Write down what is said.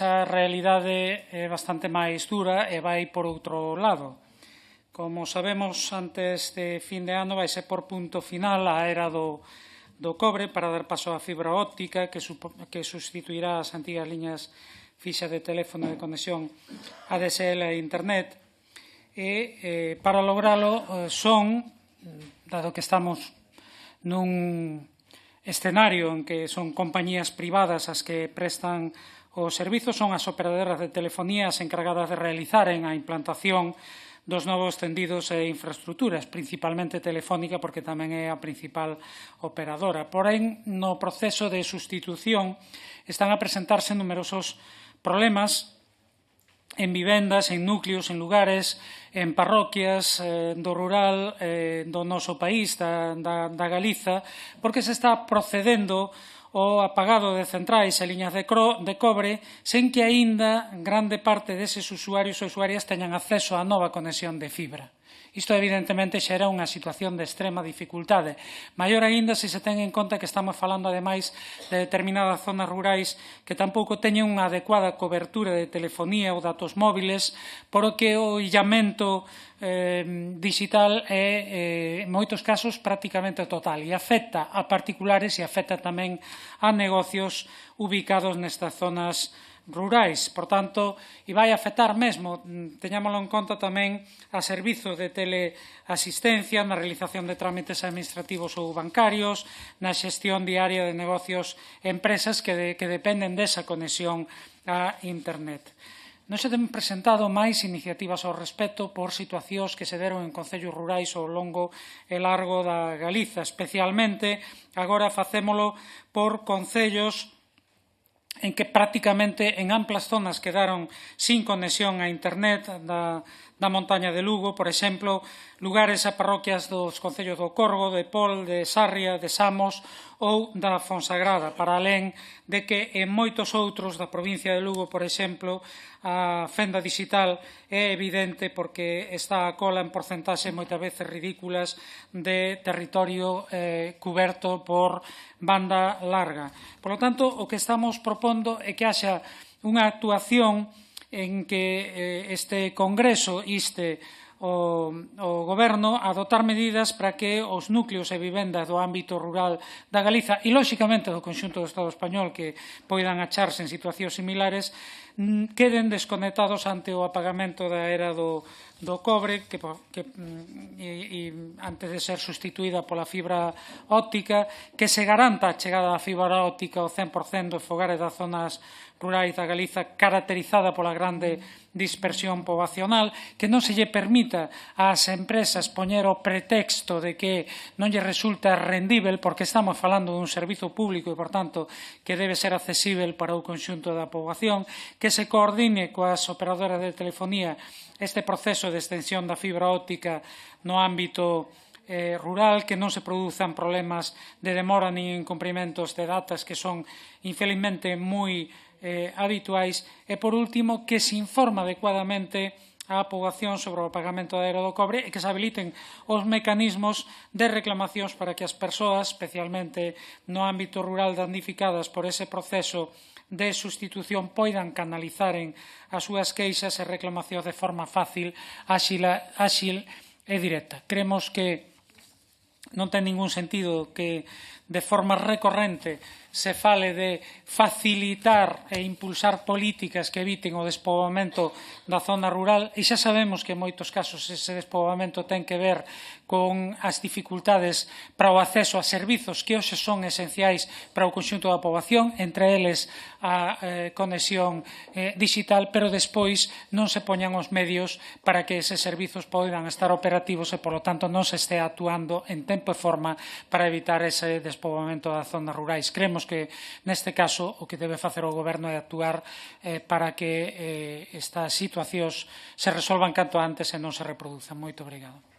A realidade é bastante máis dura e vai por outro lado. Como sabemos, antes de fin de ano vai ser por punto final a era do cobre para dar paso á fibra óptica que sustituirá as antigas liñas fixas de teléfono de conexión ADSL a Internet. E para logralo dado que estamos nun escenario en que son compañías privadas as que prestan os servizos, son as operadoras de telefonía as encargadas de realizaren a implantación dos novos tendidos e infraestruturas, principalmente Telefónica, porque tamén é a principal operadora. Porén, no proceso de sustitución están a presentarse numerosos problemas en vivendas, en núcleos, en lugares, en parroquias do rural do noso país, da Galiza, porque se está procedendo ao apagado de centrais e liñas de cobre sen que aínda grande parte deses usuarios e usuarias teñan acceso á nova conexión de fibra. Isto, evidentemente, xera unha situación de extrema dificultade. Maior aínda se ten en conta que estamos falando, ademais, de determinadas zonas rurais que tampouco teñen unha adecuada cobertura de telefonía ou datos móviles, por o que o illamento digital é, en moitos casos, prácticamente total e afecta a particulares e afecta tamén a negocios ubicados nestas zonas rurais. Por tanto, e vai afectar mesmo, teñámolo en conta tamén, a servizos de teleasistencia na realización de trámites administrativos ou bancarios, na xestión diaria de negocios e empresas que dependen desa conexión a Internet. Non se ten presentado máis iniciativas ao respecto por situacións que se deron en concellos rurais ao longo e largo da Galiza. Especialmente, agora facémolo por concellos en que prácticamente en amplas zonas quedaron sin conexión a Internet da montaña de Lugo, por exemplo, lugares a parroquias dos concellos do Corgo, de Pol, de Sarria, de Samos ou da Fonsagrada, para alén de que en moitos outros da provincia de Lugo, por exemplo, a fenda digital é evidente porque está a cola en porcentaxe moitas veces ridículas de territorio cuberto por banda larga. Por lo tanto, o que estamos propondo é que haxa unha actuación en que este Congreso inste o Goberno a adoptar medidas para que os núcleos e vivendas do ámbito rural da Galiza e, lóxicamente, do conxunto do Estado español que poidan acharse en situacións similares queden desconectados ante o apagamento da era do cobre e antes de ser sustituída pola fibra óptica, que se garanta a chegada da fibra óptica ao 100% dos fogares das zonas rurais da Galiza, caracterizada pola grande dispersión poboacional, que non se lle permita ás empresas poñer o pretexto de que non lle resulta rendível, porque estamos falando dun servizo público e, por tanto, que debe ser accesível para o conxunto da poboación, que se coordine coas operadoras de telefonía este proceso de extensión da fibra óptica no ámbito rural, que non se produzan problemas de demora nin incumprimentos de datas que son, infelizmente, moi habituais e, por último, que se informa adecuadamente á poboación sobre o pagamento da era do cobre e que se habiliten os mecanismos de reclamacións para que as persoas, especialmente no ámbito rural damnificadas por ese proceso de sustitución, poidan canalizaren as súas queixas e reclamacións de forma fácil, áxil e directa. Creemos que non ten ningún sentido que de forma recorrente se fale de facilitar e impulsar políticas que eviten o despoboamento da zona rural e xa sabemos que en moitos casos ese despoboamento ten que ver con as dificultades para o acceso a servizos que hoxe son esenciais para o conxunto da poboación, entre eles a conexión digital, pero despois non se poñan os medios para que eses servizos poidan estar operativos e, polo tanto, non se este actuando en tempo e forma para evitar ese despoboamento das zonas rurais. Creemos que, neste caso, o que debe facer o Goberno é actuar para que estas situacións se resolvan canto antes e non se reproduzan. Moito obrigado.